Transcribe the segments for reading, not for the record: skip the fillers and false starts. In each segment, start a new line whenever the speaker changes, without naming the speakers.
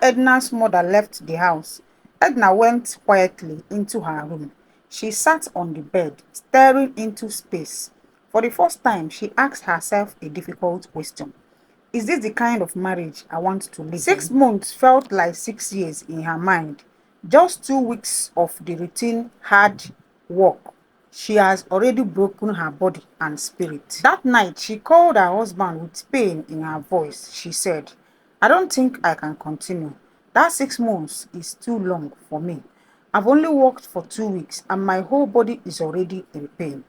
Edna's mother left the house, Edna went quietly into her room. She sat on the bed, staring into space. For the first time, she asked herself a difficult question. Is this the kind of marriage I want to live in? 6 months felt like 6 years in her mind. Just 2 weeks of the routine hard work. She has already broken her body and spirit. That night, she called her husband with pain in her voice. She said, I don't think I can continue. That 6 months is too long for me. I've only worked for 2 weeks and my whole body is already in pain.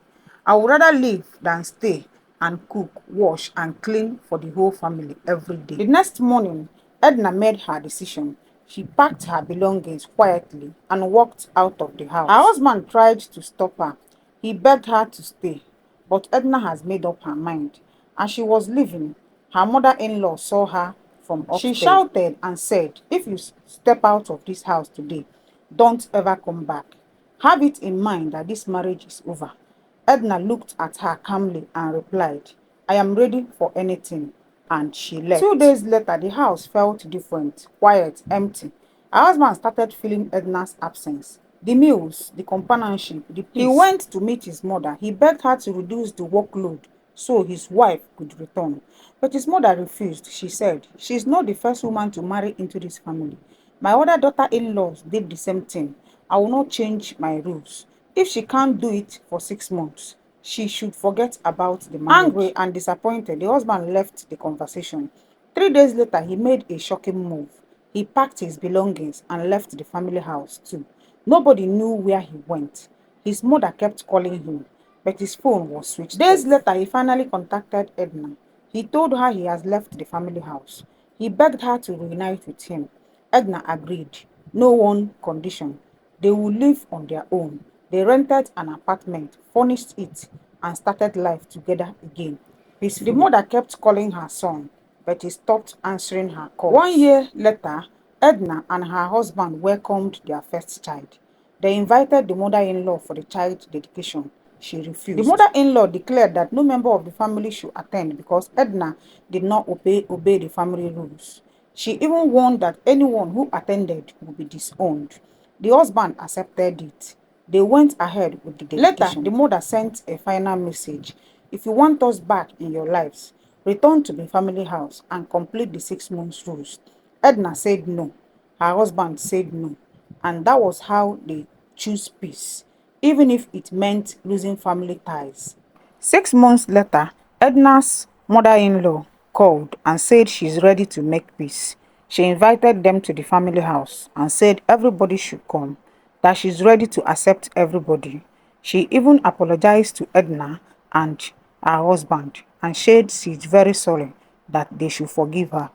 I would rather live than stay and cook, wash, and clean for the whole family every day. The next morning, Edna made her decision. She packed her belongings quietly and walked out of the house. Her husband tried to stop her. He begged her to stay, but Edna has made up her mind. As she was leaving, her mother-in-law saw her from upstairs. She shouted and said, if you step out of this house today, don't ever come back. Have it in mind that this marriage is over. Edna looked at her calmly and replied, I am ready for anything, and she left. 2 days later, the house felt different, quiet, empty. Her husband started feeling Edna's absence. The meals, the companionship, the peace. He went to meet his mother. He begged her to reduce the workload so his wife could return. But his mother refused. She said, she is not the first woman to marry into this family. My other daughter-in-laws did the same thing. I will not change my rules. If she can't do it for 6 months, she should forget about the marriage. Angry and disappointed, the husband left the conversation. 3 days later, he made a shocking move. He packed his belongings and left the family house too. Nobody knew where he went. His mother kept calling him, but his phone was switched off. Days later, he finally contacted Edna. He told her he has left the family house. He begged her to reunite with him. Edna agreed. No one condition. They would live on their own. They rented an apartment, furnished it, and started life together again. Peacefully. The mother kept calling her son, but he stopped answering her calls. 1 year later, Edna and her husband welcomed their first child. They invited the mother-in-law for the child dedication. She refused. The mother-in-law declared that no member of the family should attend because Edna did not obey the family rules. She even warned that anyone who attended would be disowned. The husband accepted it. They went ahead with the dedication. Later, the mother sent a final message. If you want us back in your lives, return to the family house and complete the 6 months rules. Edna said no. Her husband said no. And that was how they chose peace, even if it meant losing family ties. 6 months later, Edna's mother-in-law called and said she's ready to make peace. She invited them to the family house and said everybody should come, that she's ready to accept everybody. She even apologized to Edna and her husband and said she's very sorry, that they should forgive her.